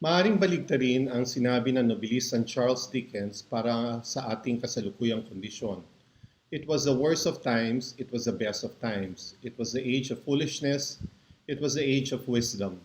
Maaaring baligtarin ang sinabi ng nobelisang Charles Dickens para sa ating kasalukuyang kondisyon. It was the worst of times, it was the best of times. It was the age of foolishness, it was the age of wisdom.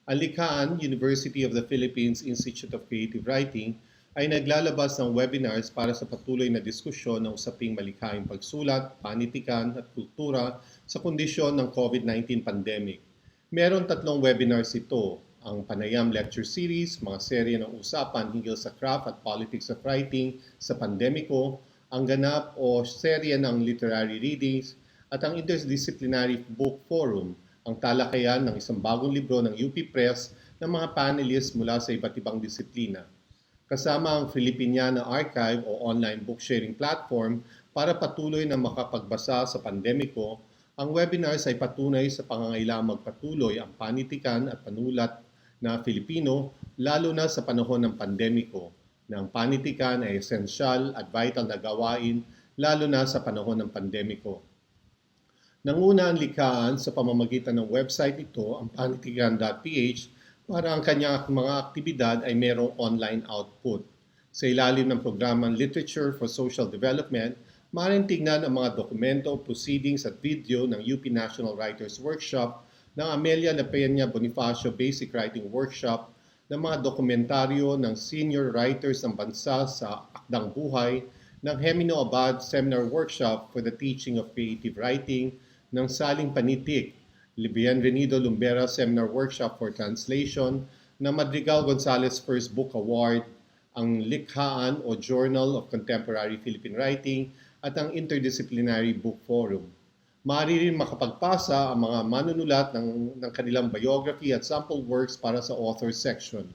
Ang likhaan, University of the Philippines Institute of Creative Writing, ay naglalabas ng webinars para sa patuloy na diskusyon ng usaping malikhaing pagsulat, panitikan at kultura sa kondisyon ng COVID-19 pandemic. Meron 3 webinars ito, ang Panayam Lecture Series, mga serye ng usapan hinggil sa craft at politics of writing sa pandemiko, ang ganap o serye ng literary readings, at ang Interdisciplinary Book Forum, ang talakayan ng isang bagong libro ng UP Press ng mga panelists mula sa iba't ibang disiplina. Kasama ang Filipina Archive o online book sharing platform para patuloy na makapagbasa sa pandemiko, ang webinars ay patunay sa pangangailangang magpatuloy ang panitikan at panulat na Filipino, lalo na sa panahon ng pandemiko, na ang panitikan ay esensyal at vital na gawain, lalo na sa panahon ng pandemiko. Nanguna ang likhaan sa pamamagitan ng website ito, ang panitikan.ph, para ang kanyang mga aktibidad ay mayroong online output. Sa ilalim ng programang Literature for Social Development, maaaring tingnan ang mga dokumento, proceedings at video ng UP National Writers Workshop, ng Amelia La Peña Bonifacio Basic Writing Workshop, ng mga dokumentaryo ng senior writers ng bansa sa Akdang Buhay, ng Gemino Abad Seminar Workshop for the Teaching of Creative Writing, ng Saling Panitik, Bienvenido Lumbera Seminar Workshop for Translation, ng Madrigal Gonzalez First Book Award, ang Likhaan o Journal of Contemporary Philippine Writing, at ang Interdisciplinary Book Forum. Maaari rin makapagpasa ang mga manunulat ng kanilang biography at sample works para sa author section.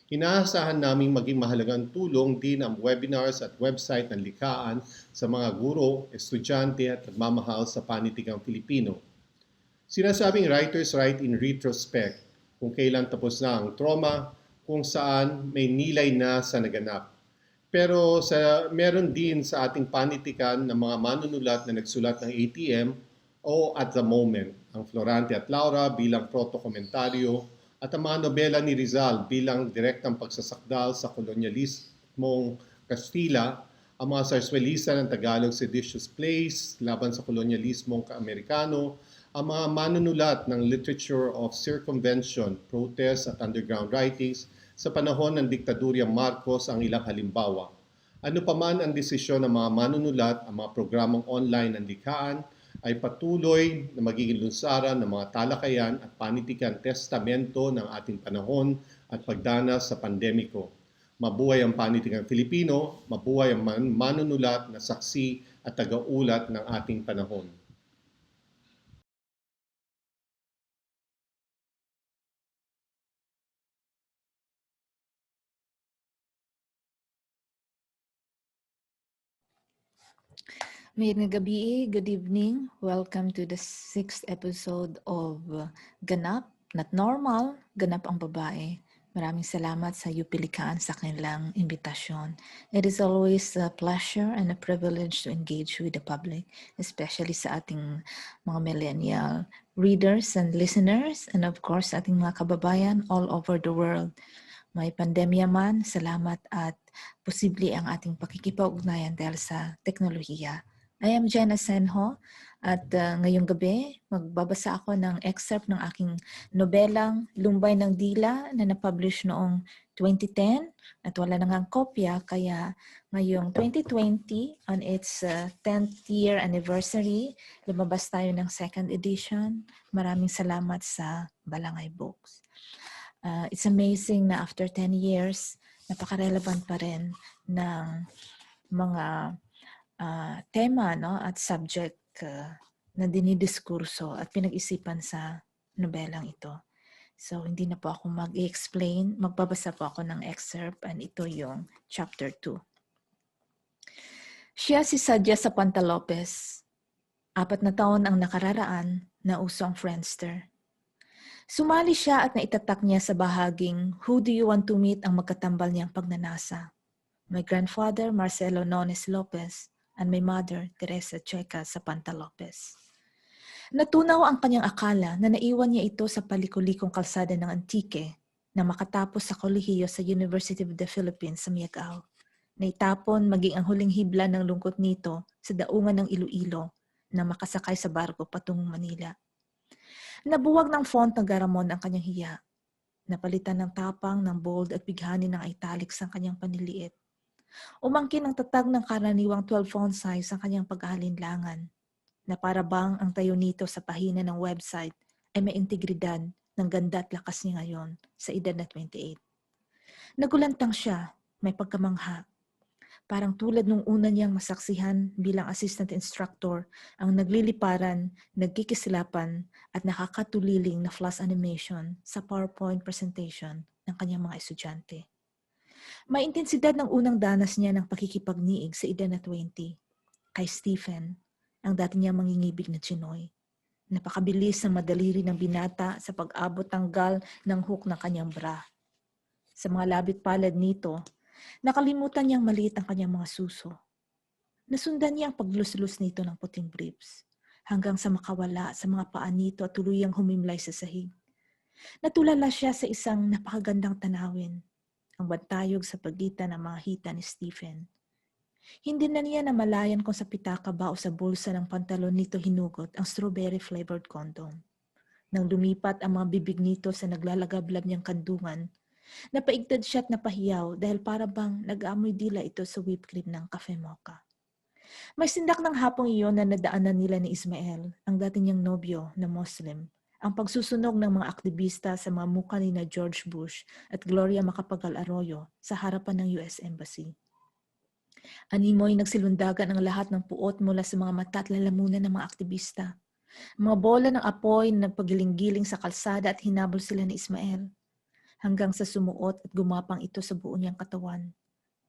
Inaasahan naming maging mahalagang tulong din ang webinars at website ng likhaan sa mga guro, estudyante at nagmamahal sa panitikang Filipino. Sinasabing writers write in retrospect, kung kailan tapos na ang trauma, kung saan may nilay na sa naganap. Pero meron din sa ating panitikan ng mga manunulat na nagsulat ng ATM o At the Moment, ang Florante at Laura bilang proto-komentaryo at ang mga nobela ni Rizal bilang direktang pagsasakdal sa kolonyalismong Kastila, ang mga sarswelisa ng Tagalog seditious plays laban sa kolonyalismong Amerikano, ang mga manunulat ng literature of circumvention, protest at underground writings sa panahon ng diktaduryang Marcos ang ilang halimbawa. Ano pa man ang desisyon ng mga manunulat, ang mga programang online ng likhaan ay patuloy na magiging lunsaran ng mga talakayan at panitikan testamento ng ating panahon at pagdanas sa pandemiko. Mabuhay ang panitikang Filipino, mabuhay ang manunulat na saksi at tagaulat ng ating panahon. Magandang gabi, good evening. Welcome to the 6th episode of GANAP, not normal, GANAP ang babae. Maraming salamat sa UP-Likaan sa kanilang invitasyon. It is always a pleasure and a privilege to engage with the public, especially sa ating mga millennial readers and listeners, and of course sa ating mga kababayan all over the world. May pandemya man, salamat at posible ang ating pakikipag-ugnayan dahil sa teknolohiya. I am Genevieve Asenjo at ngayong gabi magbabasa ako ng excerpt ng aking nobelang Lumbay ng Dila na napublish noong 2010 at wala nang kopya kaya ngayong 2020 on its 10th year anniversary lumabas tayo ng 2nd edition. Maraming salamat sa Balangay Books. It's amazing na after 10 years napaka-relevant pa rin ng mga tema at subject na dinidiskurso at pinag-isipan sa nobelang ito. So, hindi na po ako mag-explain. Magbabasa po ako ng excerpt and ito yung chapter 2. Siya si 𝗪𝗪𝗪𝗪 4 na taon ang nakararaan na uso ang Friendster. Sumali siya at naitatak niya sa bahaging Who do you want to meet ang magkatambal niyang pagnanasa? My grandfather, Marcelo Nones Lopez, and my mother, Teresa Checa Zapanta Lopez. Natunaw ang kanyang akala na naiwan niya ito sa palikulikong kalsada ng Antique na makatapos sa kolehiyo sa University of the Philippines sa 𝗪𝗏𝘃. Naitapon maging ang huling hibla ng lungkot nito sa daungan ng Iloilo na makasakay sa barko patungong Manila. Nabuwag ng font ng Garamond ang kanyang hiya. Napalitan ng tapang, ng bold at bighani ng italics ang kanyang panliliit. Umangkin ang tatag ng karaniwang 12 font size ang kanyang pag-aalinlangan, na para bang ang tayo nito sa pahina ng website ay may integridad ng ganda at lakas niya ngayon sa edad na 28. Nagulantang siya, may pagkamangha. Parang tulad nung una niyang masaksihan bilang assistant instructor ang nagliliparan, nagkikisilapan at nakakatuliling na flash animation sa PowerPoint presentation ng kanyang mga estudyante. May intensidad ng unang danas niya ng pakikipagniig sa edad na 20 kay Stephen, ang dati niyang mangingibig na Chinoy. Napakabilis ng madaliri ng binata sa pag-abot tanggal ng hook ng kanyang bra. Sa mga labit palad nito, nakalimutan niyang maliit ang kanyang mga suso. Nasundan niya ang paglus-lus nito ng puting briefs hanggang sa makawala sa mga paa nito at tuluyang humimlay sa sahig. Natulala siya sa isang napakagandang tanawin, ang bantayog sa pagitan ng mga hita ni Stephen. Hindi na niya namalayan kung sa pitaka ba o sa bulsa ng pantalon nito hinugot ang strawberry-flavored condom. Nang lumipat ang mga bibig nito sa naglalagablab niyang kandungan, napaigtad siya at napahiyaw dahil para bang nag-aamoy dila ito sa whipped cream ng cafe mocha. May sindak ng hapong iyon na nadaanan nila ni Ismael, ang dati niyang nobyo na Muslim, ang pagsusunog ng mga aktivista sa mga mukha ni na George Bush at Gloria Macapagal-Arroyo sa harapan ng US Embassy. Animoy nagsilundagan ang lahat ng puot mula sa mga mata at lalamunan ng mga aktivista. Mga bola ng apoy na nagpagiling-giling sa kalsada at hinabol sila ni Ismael hanggang sa sumuot at gumapang ito sa buo niyang katawan.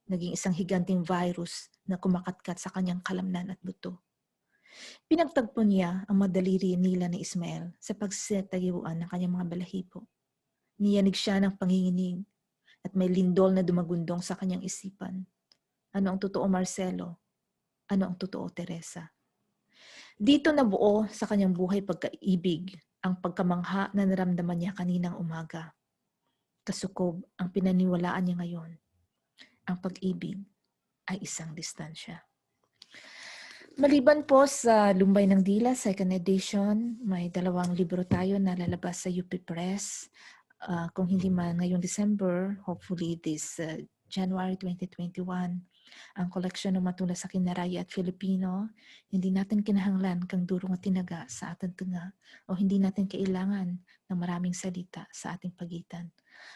Naging isang higanting virus na kumakatkat sa kanyang kalamnan at buto. Pinagtagpo niya ang madaliri nila ni Ismael sa pagsisetayuan ng kanyang mga balahibo. Niyanig siya ng panginginig at may lindol na dumagundong sa kanyang isipan. Ano ang totoo, Marcelo? Ano ang totoo, Teresa? Dito nabuo sa kanyang buhay pagkaibig ang pagkamangha na naramdaman niya kaninang umaga. Kasukob ang pinaniwalaan niya ngayon. Ang pag-ibig ay isang distansya. Maliban po sa Lumbay ng Dila, second edition, may 2 libro tayo na lalabas sa UP Press. Kung hindi man ngayong December, hopefully this January 2021, ang koleksyon ng Matula sa Kinaraya at Filipino, hindi natin kinahanglan kang durong at tinaga sa ating tunga o hindi natin kailangan ng maraming salita sa ating pagitan.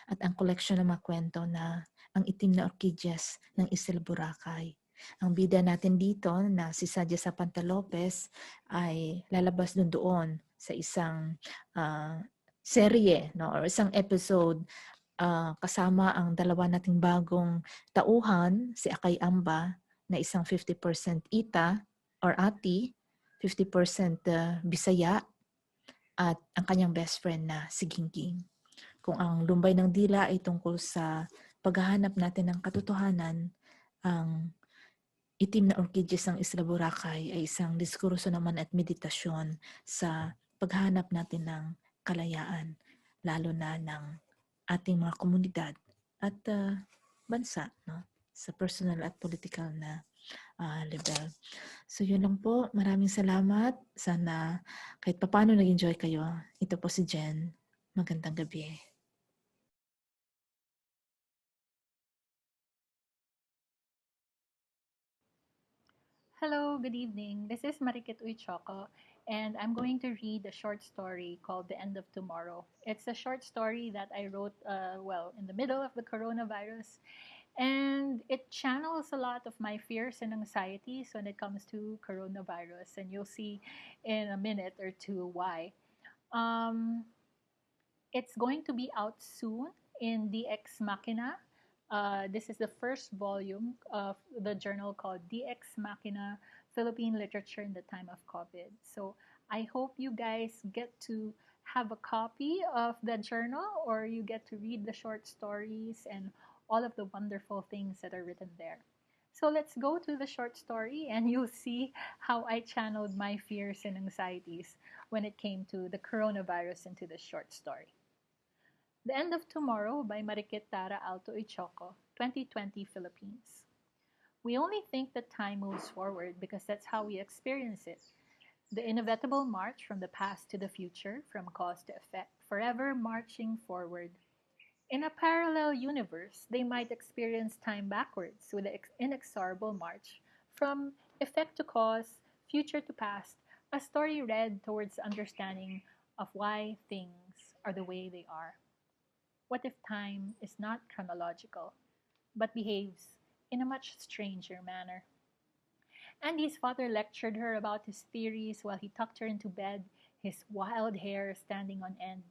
At ang koleksyon ng mga kwento na ang itim na orchidyas ng 𝗩𝗶𝘀𝗶𝗶. Ang bida natin dito na si Sadia Zapanta Lopez ay lalabas doon sa isang serye, no, or isang episode kasama ang 2 nating bagong tauhan, si 𝗍𝗏𝗯 na isang 50% Ita or Ati, 50% Bisaya, at ang kanyang best friend na si Gingging. Kung ang Lumbay ng Dila ay tungkol sa paghahanap natin ng katotohanan, ang itim na orchidyas ng 𝗩𝗶𝘀𝗶𝗏 ay isang diskurso naman at meditasyon sa paghahanap natin ng kalayaan, lalo na ng ating mga komunidad at bansa, no? Sa personal at political na level. So yun lang po. Maraming salamat. Sana kahit paano nag-enjoy kayo. Ito po si Jen. Magandang gabi. Hello, good evening. This is Marikit Uychoco, and I'm going to read a short story called The End of Tomorrow. It's a short story that I wrote, in the middle of the coronavirus, and it channels a lot of my fears and anxieties when it comes to coronavirus, and you'll see in a minute or two why. Um, it's going to be out soon in 𝗩𝗃𝘃 this is the first volume of the journal called 𝗩𝗃𝘃 Philippine Literature in the Time of COVID. So I hope you guys get to have a copy of the journal, or you get to read the short stories and all of the wonderful things that are written there. So let's go to the short story and you'll see how I channeled my fears and anxieties when it came to the coronavirus into the short story. The End of Tomorrow by Marikit Uychoco, 2020 Philippines. We only think that time moves forward because that's how we experience it. The inevitable march from the past to the future, from cause to effect, forever marching forward. In a parallel universe, they might experience time backwards with the inexorable march from effect to cause, future to past, a story read towards understanding of why things are the way they are. What if time is not chronological, but behaves in a much stranger manner? Andy's father lectured her about his theories while he tucked her into bed, his wild hair standing on end.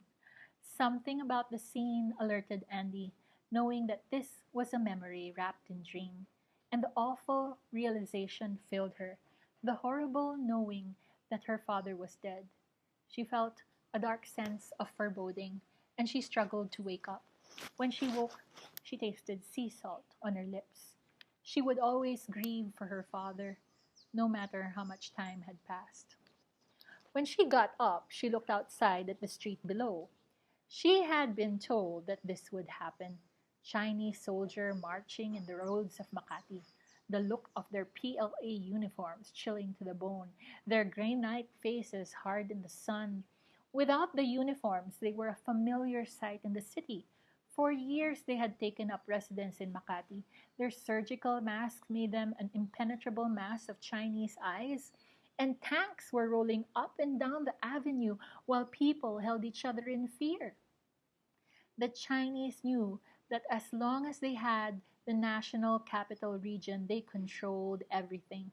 Something about the scene alerted Andy, knowing that this was a memory wrapped in dream, and the awful realization filled her, the horrible knowing that her father was dead. She felt a dark sense of foreboding, and she struggled to wake up. When she woke, she tasted sea salt on her lips. She would always grieve for her father, no matter how much time had passed. When she got up, she looked outside at the street below. She had been told that this would happen. Chinese soldiers marching in the roads of Makati, the look of their PLA uniforms chilling to the bone, their granite faces hard in the sun. Without the uniforms, they were a familiar sight in the city. For years, they had taken up residence in Makati. Their surgical masks made them an impenetrable mass of Chinese eyes, and tanks were rolling up and down the avenue while people held each other in fear. The Chinese knew that as long as they had the national capital region, they controlled everything.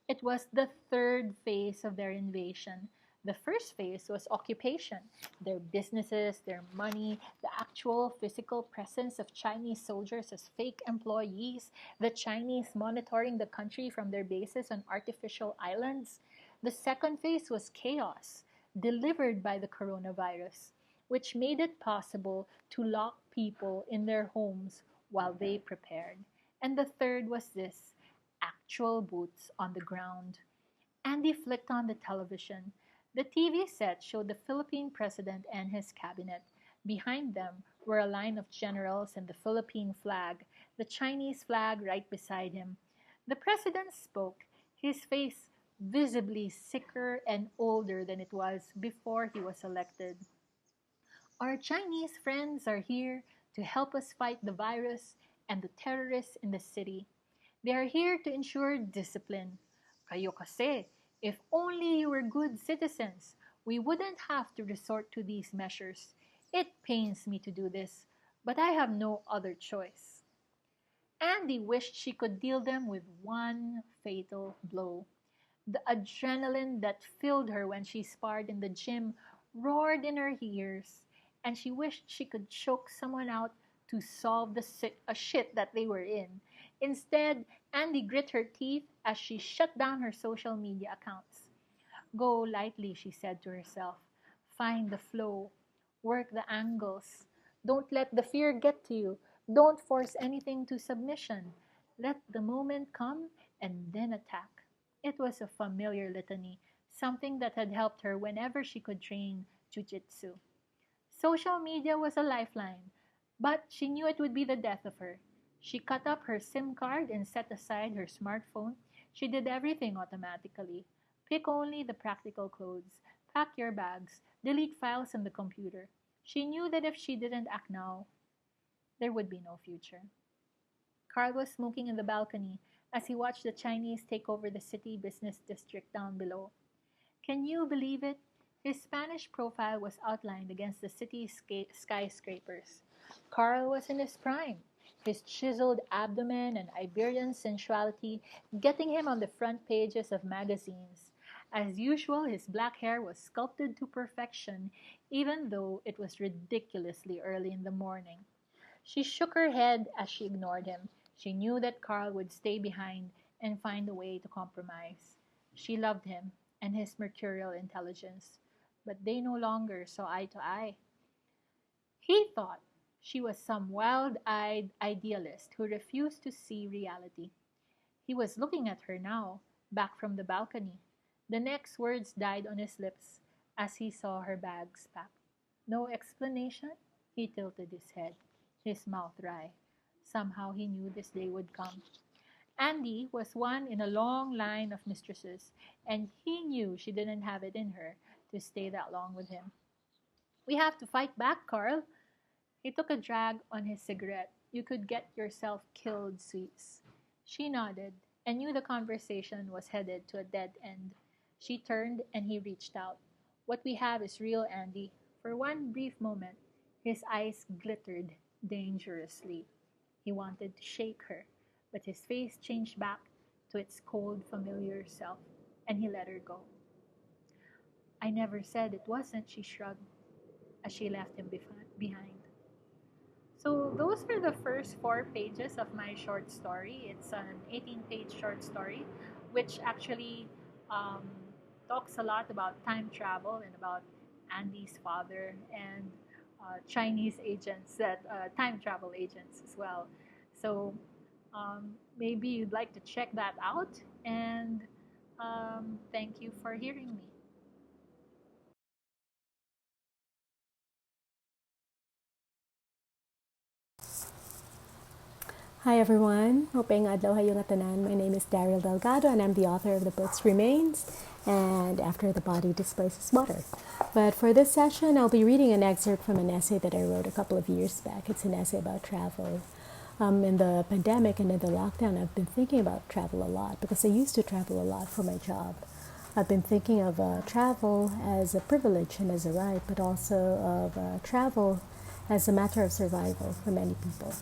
It was the third phase of their invasion. The first phase was occupation, their businesses, their money, the actual physical presence of Chinese soldiers as fake employees, the Chinese monitoring the country from their bases on artificial islands. The second phase was chaos, delivered by the coronavirus, which made it possible to lock people in their homes while they prepared. And the third was this: actual boots on the ground. Andy flicked on the television. The TV set showed the Philippine president and his cabinet. Behind them were a line of generals and the Philippine flag, the Chinese flag right beside him. The president spoke, his face visibly sicker and older than it was before he was elected. Our Chinese friends are here to help us fight the virus and the terrorists in the city. They are here to ensure discipline. Kayo kasi, if only you were good citizens, we wouldn't have to resort to these measures. It pains me to do this, but I have no other choice. Andy wished she could deal them with one fatal blow. The adrenaline that filled her when she sparred in the gym roared in her ears, and she wished she could choke someone out to solve the shit that they were in. Instead, Andy grit her teeth as she shut down her social media accounts. Go lightly, she said to herself. Find the flow. Work the angles. Don't let the fear get to you. Don't force anything to submission. Let the moment come and then attack. It was a familiar litany, something that had helped her whenever she could train jujitsu. Social media was a lifeline, but she knew it would be the death of her. She cut up her SIM card and set aside her smartphone. She did everything automatically. Pick only the practical clothes. Pack your bags. Delete files on the computer. She knew that if she didn't act now, there would be no future. Carl was smoking in the balcony as he watched the Chinese take over the city business district down below. Can you believe it? His Spanish profile was outlined against the city's skyscrapers. Carl was in his prime, his chiseled abdomen and Iberian sensuality getting him on the front pages of magazines. As usual, his black hair was sculpted to perfection, even though it was ridiculously early in the morning. She shook her head as she ignored him. She knew that Carl would stay behind and find a way to compromise. She loved him and his mercurial intelligence, but they no longer saw eye to eye. He thought she was some wild-eyed idealist who refused to see reality. He was looking at her now, back from the balcony. The next words died on his lips as he saw her bags packed. No explanation? He tilted his head, his mouth dry. Somehow he knew this day would come. Andy was one in a long line of mistresses, and he knew she didn't have it in her to stay that long with him. We have to fight back, Carl. He took a drag on his cigarette. You could get yourself killed, sweets. She nodded and knew the conversation was headed to a dead end. She turned and he reached out. What we have is real, Andy. For one brief moment, his eyes glittered dangerously. He wanted to shake her, but his face changed back to its cold, familiar self, and he let her go. I never said it wasn't, she shrugged as she left him behind. So those were the first 4 pages of my short story. It's an 18-page short story, which actually um, talks a lot about time travel and about Andy's father and Chinese agents, that time travel agents as well. So maybe you'd like to check that out. And thank you for hearing me. Hi everyone, hoping adlaw hayong tanan. My name is Daryll Delgado and I'm the author of the books Remains and After the Body Displaces Water. But for this session, I'll be reading an excerpt from an essay that I wrote a couple of years back. It's an essay about travel. In the pandemic and in the lockdown, I've been thinking about travel a lot because I used to travel a lot for my job. I've been thinking of travel as a privilege and as a right, but also of travel as a matter of survival for many people.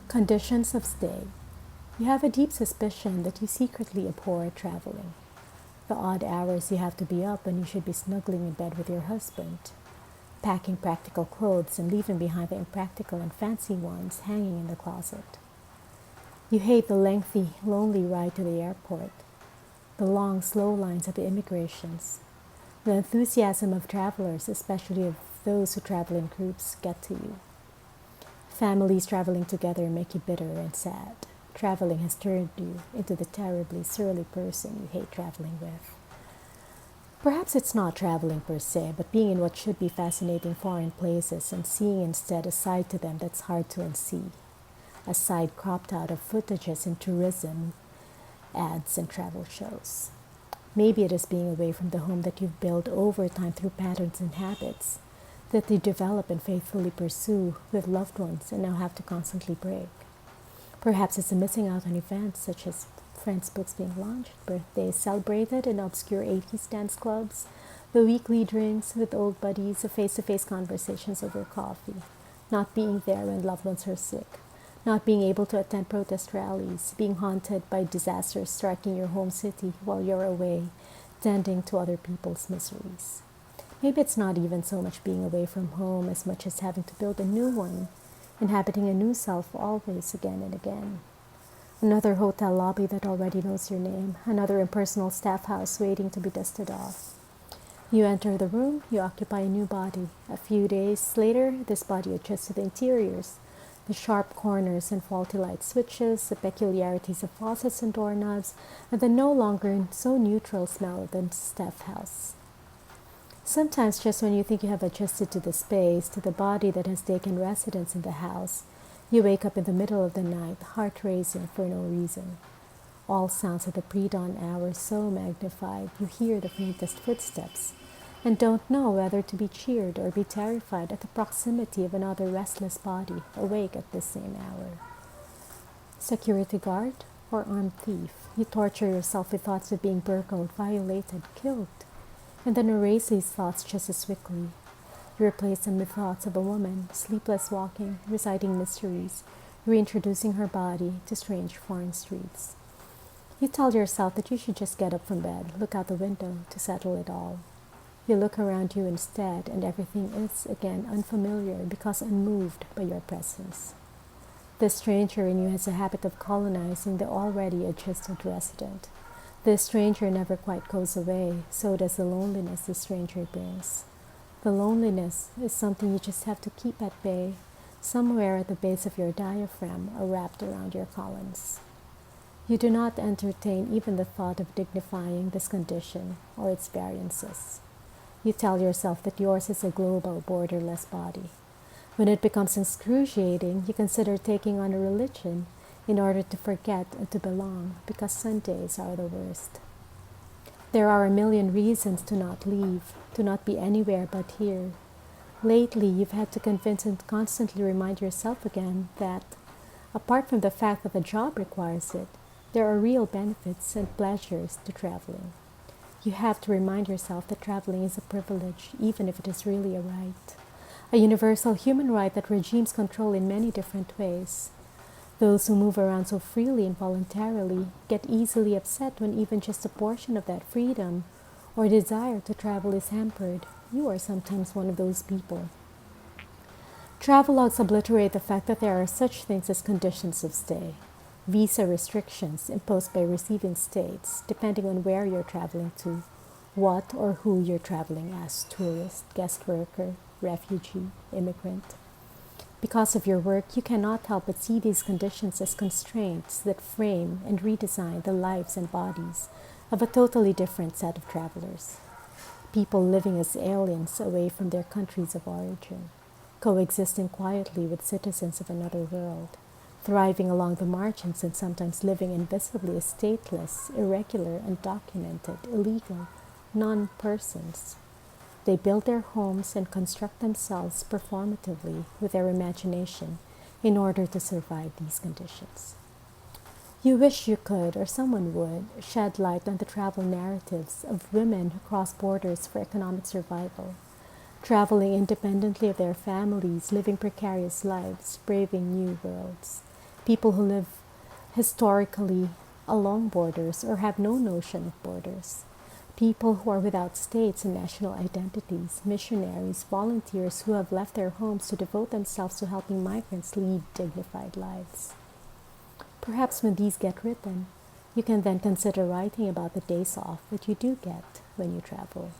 Conditions of stay. You have a deep suspicion that you secretly abhor traveling. The odd hours you have to be up when you should be snuggling in bed with your husband, packing practical clothes and leaving behind the impractical and fancy ones hanging in the closet. You hate the lengthy, lonely ride to the airport, the long, slow lines at the immigrations. The enthusiasm of travelers, especially of those who travel in groups, get to you. Families traveling together make you bitter and sad. Traveling has turned you into the terribly surly person you hate traveling with. Perhaps it's not traveling per se, but being in what should be fascinating foreign places and seeing instead a side to them that's hard to unsee. A side cropped out of footages in tourism, ads, and travel shows. Maybe it is being away from the home that you've built over time through patterns and habits that you develop and faithfully pursue with loved ones and now have to constantly break. Perhaps it's a missing out on events such as friends' books being launched, birthdays celebrated in obscure 80s dance clubs, the weekly drinks with old buddies, the face-to-face conversations over coffee, not being there when loved ones are sick, not being able to attend protest rallies, being haunted by disasters striking your home city while you're away, tending to other people's miseries. Maybe it's not even so much being away from home as much as having to build a new one, inhabiting a new self always again and again. Another hotel lobby that already knows your name, another impersonal staff house waiting to be dusted off. You enter the room, you occupy a new body. A few days later, this body adjusts to the interiors, the sharp corners and faulty light switches, the peculiarities of faucets and doorknobs, and the no longer so neutral smell of the staff house. Sometimes just when you think you have adjusted to the space, to the body that has taken residence in the house, you wake up in the middle of the night, heart racing for no reason. All sounds of the pre-dawn hours so magnified, you hear the faintest footsteps, and don't know whether to be cheered or be terrified at the proximity of another restless body awake at this same hour. Security guard or armed thief, you torture yourself with thoughts of being burgled, violated, killed, and then erase these thoughts just as quickly. You replace them with thoughts of a woman, sleepless walking, reciting mysteries, reintroducing her body to strange foreign streets. You tell yourself that you should just get up from bed, look out the window to settle it all. You look around you instead, and everything is again unfamiliar because unmoved by your presence. The stranger in you has a habit of colonizing the already adjusted resident. The stranger never quite goes away, so does the loneliness the stranger brings. The loneliness is something you just have to keep at bay, somewhere at the base of your diaphragm or wrapped around your colons. You do not entertain even the thought of dignifying this condition or its variances. You tell yourself that yours is a global, borderless body. When it becomes excruciating, you consider taking on a religion in order to forget and to belong, because Sundays are the worst. There are a million reasons to not leave, to not be anywhere but here. Lately, you've had to convince and constantly remind yourself again that, apart from the fact that the job requires it, there are real benefits and pleasures to traveling. You have to remind yourself that traveling is a privilege, even if it is really a right. A universal human right that regimes control in many different ways. Those who move around so freely and voluntarily get easily upset when even just a portion of that freedom or desire to travel is hampered. You are sometimes one of those people. Travelogues obliterate the fact that there are such things as conditions of stay, visa restrictions imposed by receiving states, depending on where you're traveling to, what or who you're traveling as: tourist, guest worker, refugee, immigrant. Because of your work, you cannot help but see these conditions as constraints that frame and redesign the lives and bodies of a totally different set of travelers. People living as aliens away from their countries of origin, coexisting quietly with citizens of another world, thriving along the margins and sometimes living invisibly as stateless, irregular, undocumented, illegal, non-persons. They build their homes and construct themselves performatively with their imagination in order to survive these conditions. You wish you could, or someone would, shed light on the travel narratives of women who cross borders for economic survival, traveling independently of their families, living precarious lives, braving new worlds. People who live historically along borders or have no notion of borders. People who are without states and national identities, missionaries, volunteers who have left their homes to devote themselves to helping migrants lead dignified lives. Perhaps when these get written, you can then consider writing about the days off that you do get when you travel.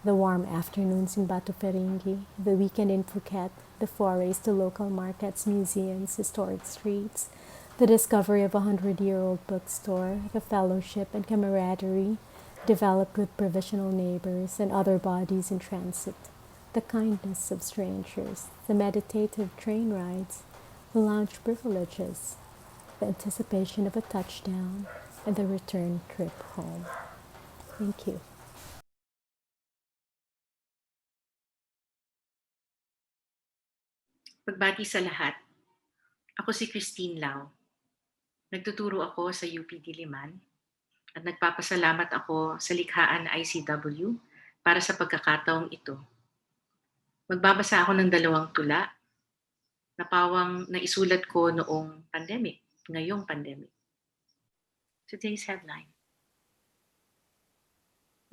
The warm afternoons in 𝗏𝗏𝗶𝘶, the weekend in Phuket, the forays to local markets, museums, historic streets, the discovery of a 100-year-old bookstore, the fellowship and camaraderie developed with provisional neighbors and other bodies in transit, the kindness of strangers, the meditative train rides, the lounge privileges, the anticipation of a touchdown, and the return trip home. Thank you. Pagbati sa lahat. Ako si Christine Lau. Nagtuturo ako sa UP Diliman at nagpapasalamat ako sa likhaan na ICW para sa pagkakataong ito. Magbabasa ako ng 2 tula na pawang naisulat ko noong ngayong pandemic. Today's headline.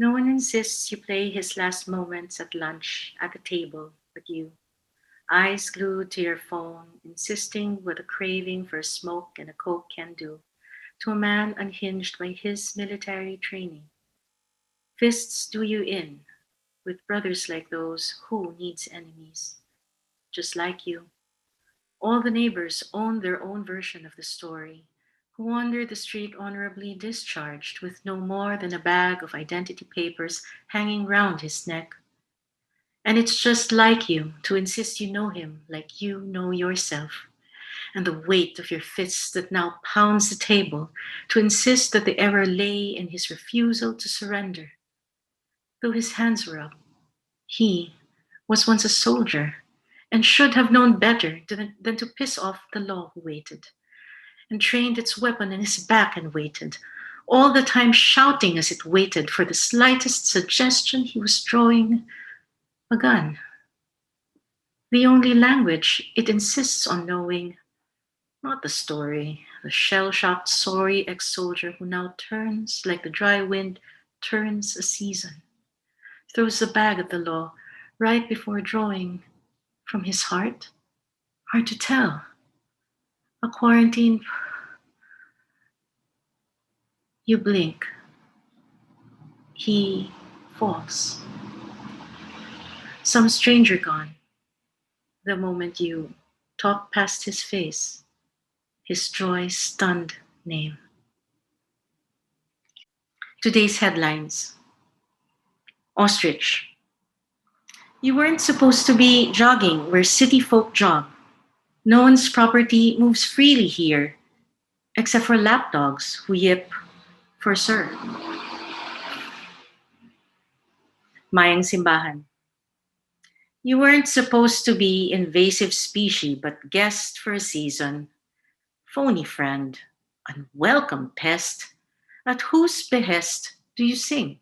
No one insists you play his last moments at lunch at the table but you. Eyes glued to your phone, insisting what a craving for a smoke and a Coke can do to a man unhinged by his military training. Fists do you in with brothers like those who needs enemies, just like you. All the neighbors own their own version of the story, who wander the street honorably discharged with no more than a bag of identity papers hanging round his neck. And it's just like you to insist you know him like you know yourself, and the weight of your fists that now pounds the table to insist that the error lay in his refusal to surrender. Though his hands were up, he was once a soldier and should have known better than to piss off the law who waited, and trained its weapon in his back and waited, all the time shouting as it waited for the slightest suggestion he was drawing a gun. The only language it insists on knowing, not the story, the shell-shocked, sorry ex-soldier who now turns like the dry wind turns a season, throws the bag at the law right before drawing from his heart. Hard to tell. A quarantine, you blink. He falls. Some stranger gone. The moment you talk past his face, his joy-stunned name. Today's headlines. Ostrich, You weren't supposed to be jogging where city folk jog. No one's property moves freely here, except for lapdogs who yip for sir. Mayang simbahan. You weren't supposed to be invasive species, but guest for a season. Phony friend, unwelcome pest. At whose behest do you sing?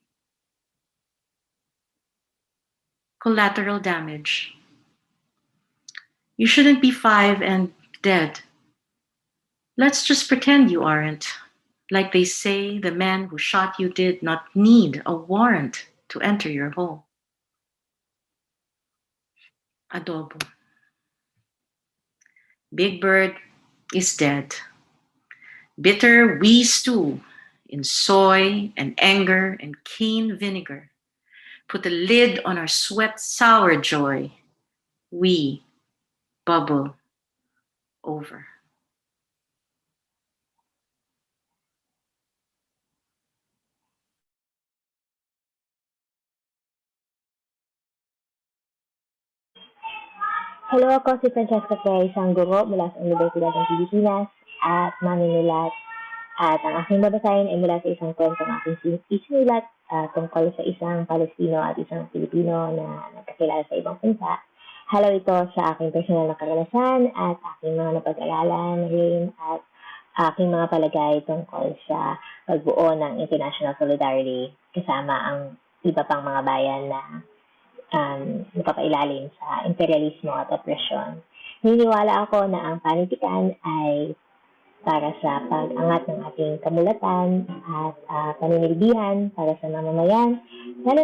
Collateral damage. You shouldn't be 5 and dead. Let's just pretend you aren't. Like they say, the man who shot you did not need a warrant to enter your home. Adobo. Big Bird is dead. Bitter we stew in soy and anger and cane vinegar. Put a lid on our sweat sour joy. We bubble over. Hello, ako si Francezca Kwe, isang guro mula sa Universidad ng Pilipinas at manunulat. At ang aking babasahin ay mula sa isang kwentong aking isinulat tungkol sa isang Palestino at isang Pilipino na nagkakilala sa ibang bansa. Halaw ito sa aking personal na karanasan at aking mga napag-aralan rin at aking mga palagay tungkol sa pagbuo ng International Solidarity kasama ang iba pang mga bayan na napapailalim sa imperialismo at opresyon. Naniniwala ako na ang panitikan ay para sa pag-angat ng ating kamulatan at paninilbihan para sa mamamayan, lalo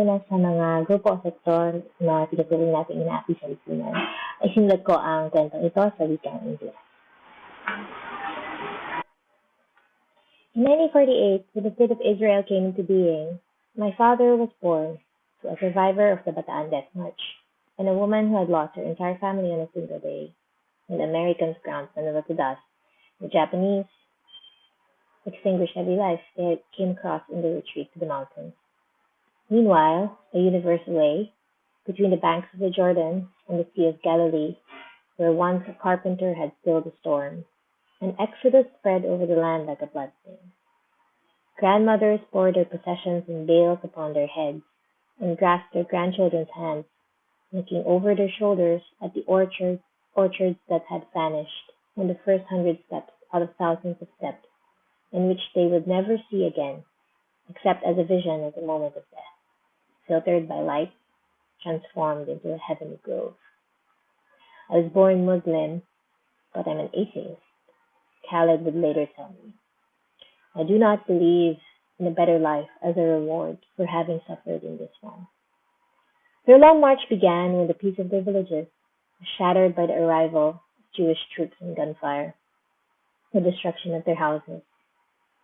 na sa mga grupo o sektor na tinuturing natin inaapi sa lipunan. Ay sinulat ko ang kwentong ito sa wikang Ingles. In 1948, when the State of Israel came into being, my father was born to a survivor of the Bataan Death March, and a woman who had lost her entire family on a single day. When the Americans ground Manila to dust, the Japanese extinguished every life they came across in the retreat to the mountains. Meanwhile, a universe away, between the banks of the Jordan and the Sea of Galilee, where once a carpenter had stilled a storm, an exodus spread over the land like a bloodstain. Grandmothers poured their possessions in bales upon their heads, and grasped their grandchildren's hands, looking over their shoulders at the orchards that had vanished when the first 100 steps out of thousands of steps, and which they would never see again, except as a vision at the moment of death, filtered by light, transformed into a heavenly grove. I was born Muslim, but I'm an atheist, Khaled would later tell me. I do not believe in a better life as a reward for having suffered in this one. Their long march began when the peace of their villages was shattered by the arrival of Jewish troops and gunfire, the destruction of their houses,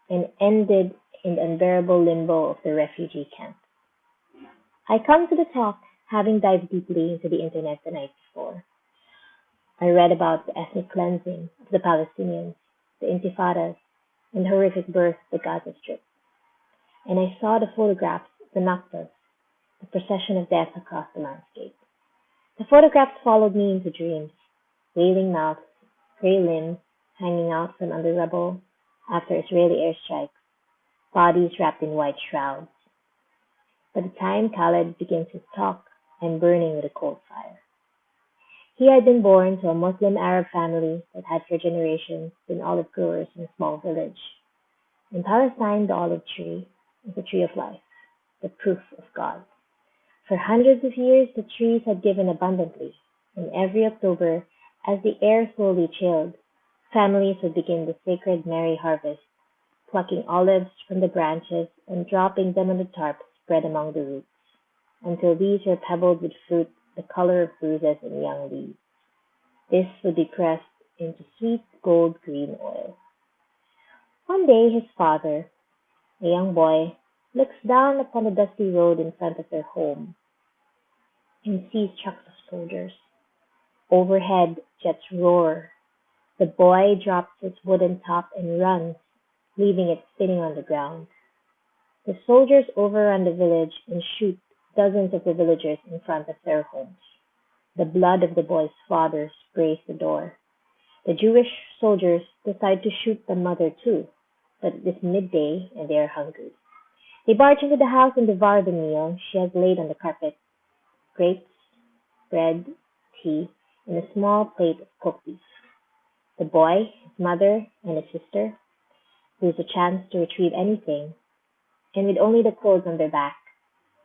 and ended in the unbearable limbo of the refugee camp. I come to the talk having dived deeply into the internet the night before. I read about the ethnic cleansing of the Palestinians, the intifadas, and the horrific birth of the Gaza Strip. And I saw the photographs of the Nakbas, the procession of death across the landscape. The photographs followed me into dreams, wailing mouths, gray limbs hanging out from under rubble after Israeli airstrikes, bodies wrapped in white shrouds. By the time Khaled begins his talk, I'm burning with a cold fire. He had been born to a Muslim Arab family that had for generations been olive growers in a small village. In Palestine, the olive tree is the tree of life, the proof of God. For hundreds of years, the trees had given abundantly, and every October, as the air slowly chilled, families would begin the sacred merry harvest, plucking olives from the branches and dropping them on the tarp spread among the roots, until these were pebbled with fruit the color of bruises and young leaves. This would be pressed into sweet gold green oil. One day his father, a young boy, looks down upon the dusty road in front of their home and sees trucks of soldiers. Overhead, jets roar. The boy drops his wooden top and runs, leaving it spinning on the ground. The soldiers overrun the village and shoot dozens of the villagers in front of their homes. The blood of the boy's father sprays the door. The Jewish soldiers decide to shoot the mother too, but it is midday and they are hungry. They barge into the house and devour the meal she has laid on the carpet: grapes, bread, tea, and a small plate of cooked beef. The boy, his mother, and his sister lose a chance to retrieve anything, and with only the clothes on their back,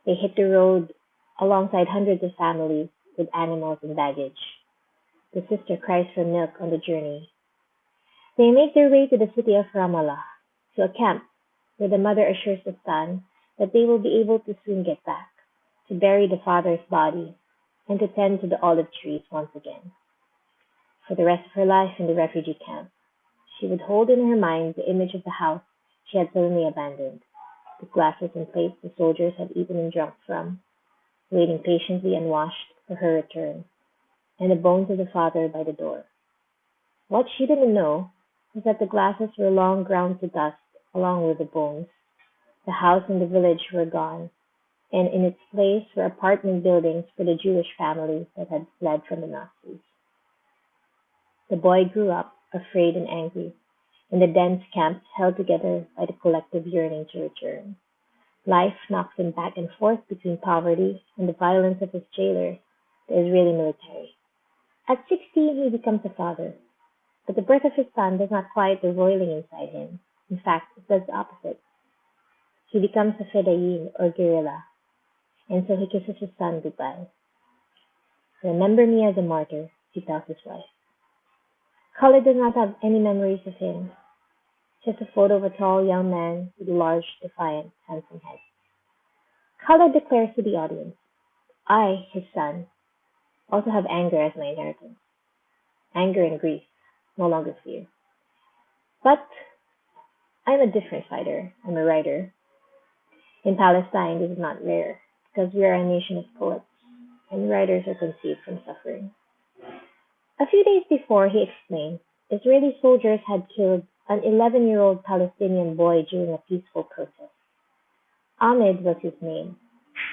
they hit the road alongside hundreds of families with animals and baggage. The sister cries for milk on the journey. They make their way to the city of Ramallah, to a camp where the mother assures the son that they will be able to soon get back, to bury the father's body, and to tend to the olive trees once again. For the rest of her life in the refugee camp, she would hold in her mind the image of the house she had suddenly abandoned, the glasses and plates the soldiers had eaten and drunk from, waiting patiently unwashed for her return, and the bones of the father by the door. What she didn't know was that the glasses were long ground to dust along with the bones. The house and the village were gone, and in its place were apartment buildings for the Jewish families that had fled from the Nazis. The boy grew up, afraid and angry, in the dense camps held together by the collective yearning to return. Life knocks him back and forth between poverty and the violence of his jailers, the Israeli military. At 16, he becomes a father, but the birth of his son does not quiet the roiling inside him. In fact, it does the opposite. He becomes a fedayeen, or guerrilla, and so he kisses his son goodbye. "Remember me as a martyr," he tells his wife. Khaled does not have any memories of him, just a photo of a tall young man with a large, defiant, handsome head. Khaled declares to the audience, "I, his son, also have anger as my inheritance. Anger and grief, no longer fear. But I'm a different fighter. I'm a writer. In Palestine, this is not rare, because we are a nation of poets, and writers are conceived from suffering." A few days before, he explained, Israeli soldiers had killed an 11-year-old Palestinian boy during a peaceful protest. Ahmed was his name,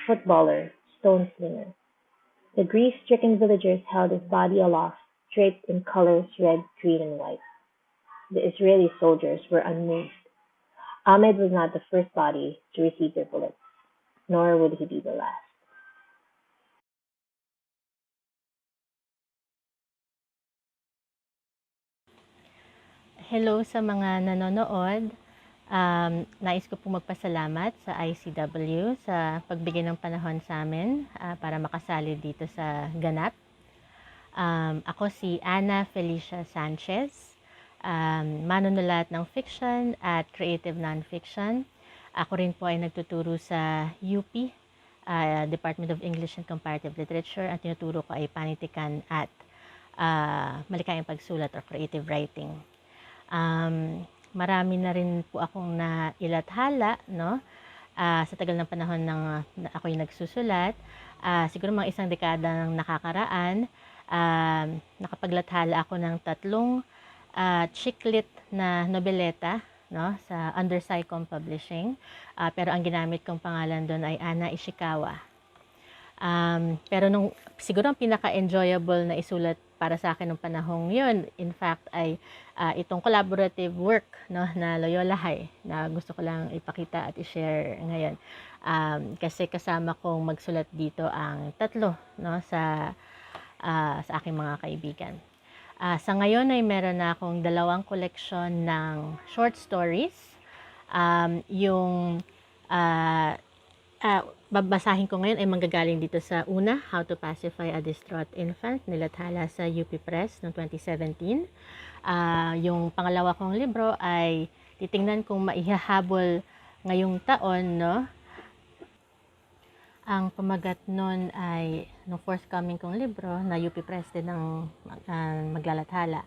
footballer, stone slinger. The grief-stricken villagers held his body aloft, draped in colors red, green, and white. The Israeli soldiers were unmoved. Ahmed was not the first body to receive their bullets, nor would he be the last. Hello sa mga nanonood. Nais ko pong magpasalamat sa 𝗍𝗶𝘶 sa pagbigay ng panahon sa amin para makasali dito sa ganap. Ako si Felicia Sanchez, manunulat ng fiction at creative non-fiction. Ako rin po ay nagtuturo sa UP, Department of English and Comparative Literature. At tinuturo ko ay panitikan at malikhaing pagsulat or creative writing. Marami na rin po akong nailathala, no? Sa tagal ng panahon na ako'y nagsusulat. Siguro mga isang dekada nang nakakaraan, nakapaglathala ako ng 3 chick-lit na nobeleta, no? Sa 𝗩𝗶𝘀𝗶𝗹. Pero ang ginamit kong pangalan doon ay 𝗩𝗍𝗶𝘀𝗶. Pero siguro ang pinaka-enjoyable na isulat para sa akin ng panahong yun, in fact, ay itong collaborative work, no, na Loyola High, na gusto ko lang ipakita at i-share ngayon. Kasi kasama kong magsulat dito ang 3, no, sa aking mga kaibigan. Sa ngayon ay meron na akong 2 koleksyon ng short stories. Yung babasahin ko ngayon ay manggagaling dito sa una, How to Pacify a Distraught Infant, nilathala sa UP Press noong 2017. Yung pangalawa kong libro ay titingnan kung maihahabol ngayong taon, no? Ang pamagat nun ay, nung forthcoming kong libro, na UP Press din ang maglalathala,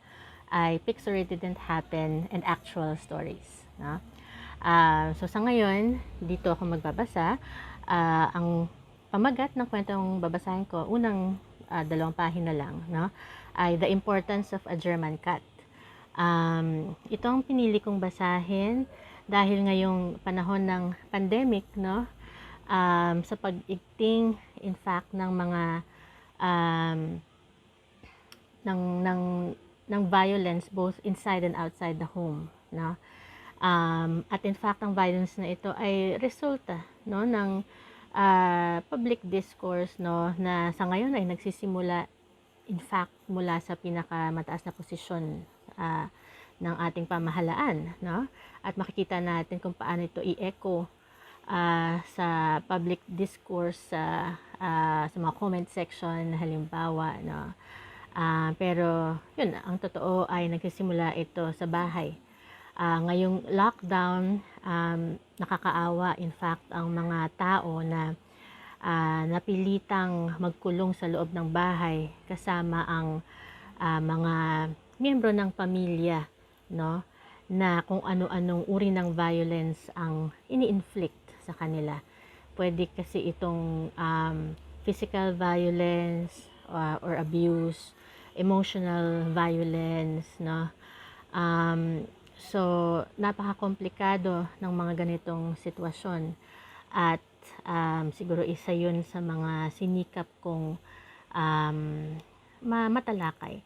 ay Picture It Didn't Happen and Actual Stories, no? So sa ngayon, dito ako magbabasa. Ang pamagat ng kwentong babasahin ko, unang 2 pahina lang, no, ay The Importance of a German Cat. Ito ang pinili kong basahin dahil ngayong panahon ng pandemic, no, sa pag-igting, in fact, ng mga um, ng violence both inside and outside the home, no? At in fact, ang violence na ito ay resulta, no, ng public discourse, no, na sa ngayon ay nagsisimula in fact mula sa pinakamataas na posisyon ng ating pamahalaan, no? At makikita natin kung paano ito i-echo sa public discourse sa mga comment section, halimbawa, no? Pero yun, ang totoo ay nagsisimula ito sa bahay. Ngayong lockdown, nakakaawa in fact ang mga tao na napilitang magkulong sa loob ng bahay kasama ang mga miyembro ng pamilya, no, na kung ano-anong uri ng violence ang ini-inflict sa kanila. Pwede kasi itong physical violence or abuse, emotional violence, no. So napaka-komplikado ng mga ganitong sitwasyon at siguro isa yun sa mga sinikap kong matalakay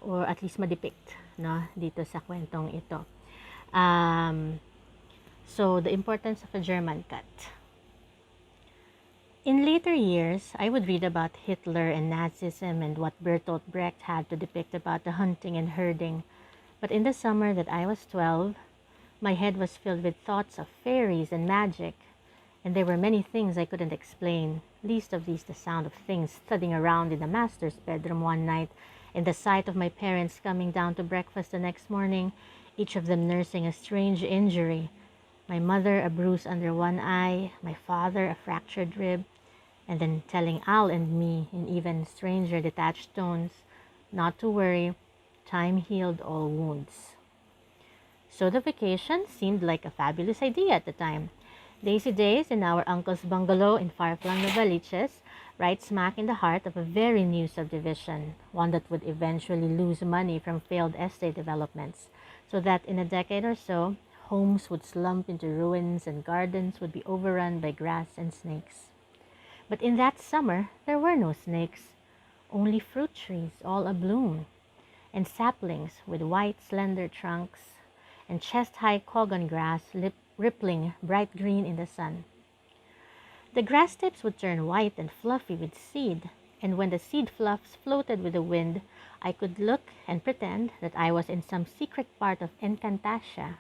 or at least ma-depict, no, dito sa kwentong ito. So the importance of a German cat. In later years, I would read about Hitler and Nazism and what Bertolt Brecht had to depict about the hunting and herding. But in the summer that I was 12, my head was filled with thoughts of fairies and magic, and there were many things I couldn't explain, least of these the sound of things thudding around in the master's bedroom one night, and the sight of my parents coming down to breakfast the next morning, each of them nursing a strange injury. My mother a bruise under one eye, my father a fractured rib, and then telling Al and me in even stranger detached tones not to worry, time healed all wounds. So the vacation seemed like a fabulous idea at the time. Daisy days in our uncle's bungalow in far-flung Novaliches, right smack in the heart of a very new subdivision, one that would eventually lose money from failed estate developments, so that in a decade or so, homes would slump into ruins and gardens would be overrun by grass and snakes. But in that summer, there were no snakes, only fruit trees all abloom, and saplings with white slender trunks, and chest-high cogon grass rippling bright green in the sun. The grass tips would turn white and fluffy with seed, and when the seed fluffs floated with the wind, I could look and pretend that I was in some secret part of 𝗩𝗏𝗮𝗯𝗮,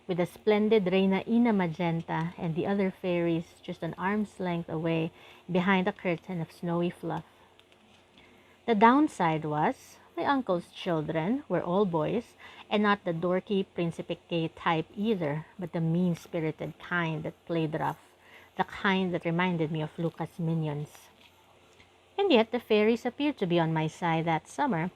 with the splendid Reina Ina Magenta and the other fairies just an arm's length away behind a curtain of snowy fluff. The downside was, my uncle's children were all boys, and not the dorky Príncipe Kwe type either, but the mean-spirited kind that played rough, the kind that reminded me of Lucas' minions. And yet the fairies appeared to be on my side that summer,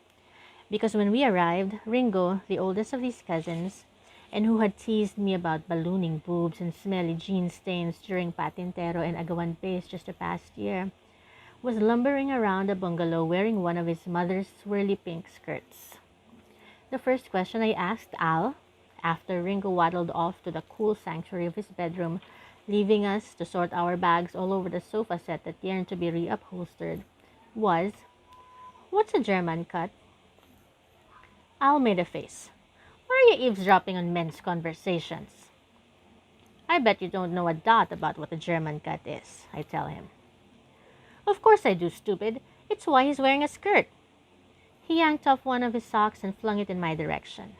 because when we arrived, Ringo, the oldest of these cousins, and who had teased me about ballooning boobs and smelly jean stains during Patintero and 𝗩𝗏𝗋𝗋 just the past year, was lumbering around the bungalow wearing one of his mother's swirly pink skirts. The first question I asked Al, after Ringo waddled off to the cool sanctuary of his bedroom, leaving us to sort our bags all over the sofa set that yearned to be reupholstered, was, "What's a German cut?" Al made a face. "Why are you eavesdropping on men's conversations?" "I bet you don't know a dot about what a German cut is," I tell him. "Of course I do, stupid. It's why he's wearing a skirt." He yanked off one of his socks and flung it in my direction.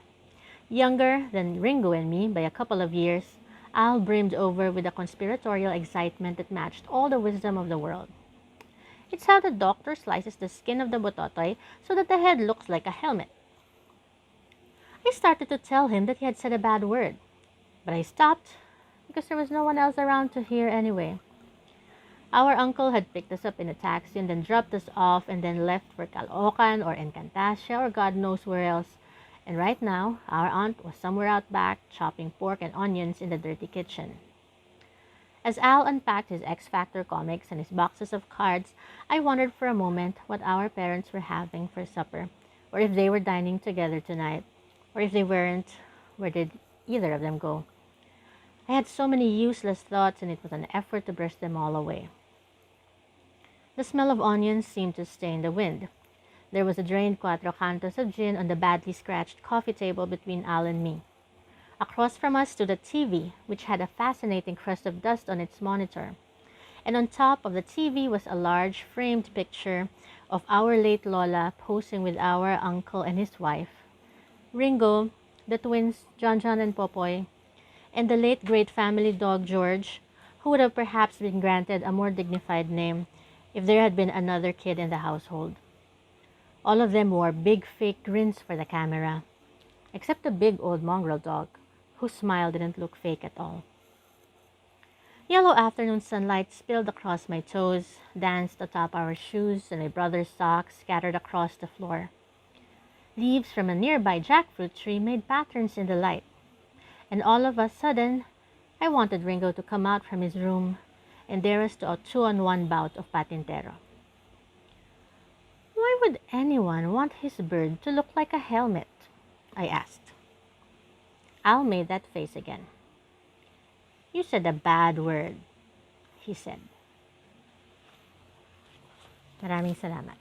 Younger than Ringo and me by a couple of years, Al brimmed over with a conspiratorial excitement that matched all the wisdom of the world. "It's how the doctor slices the skin of the bototoy so that the head looks like a helmet." I started to tell him that he had said a bad word, but I stopped because there was no one else around to hear anyway. Our uncle had picked us up in a taxi and then dropped us off and then left for Caloocan or 𝗩𝗏𝗮𝗯𝗮 or God knows where else. And right now, our aunt was somewhere out back chopping pork and onions in the dirty kitchen. As Al unpacked his X Factor comics and his boxes of cards, I wondered for a moment what our parents were having for supper, or if they were dining together tonight, or if they weren't, where did either of them go? I had so many useless thoughts, and it was an effort to brush them all away. The smell of onions seemed to stay in the wind. There was a drained cuatro cantos of gin on the badly scratched coffee table between Al and me. Across from us stood a TV, which had a fascinating crust of dust on its monitor. And on top of the TV was a large framed picture of our late Lola posing with our uncle and his wife, Ringo, the twins John and Popoy, and the late great family dog George, who would have perhaps been granted a more dignified name if there had been another kid in the household. All of them wore big fake grins for the camera, except the big old mongrel dog, whose smile didn't look fake at all. Yellow afternoon sunlight spilled across my toes, danced atop our shoes, and my brother's socks scattered across the floor. Leaves from a nearby jackfruit tree made patterns in the light, and all of a sudden, I wanted Ringo to come out from his room and dare us to a 2-on-1 bout of patintero. Why would anyone want his bird to look like a helmet? I asked. Al made that face again. You said a bad word, he said. Maraming salamat.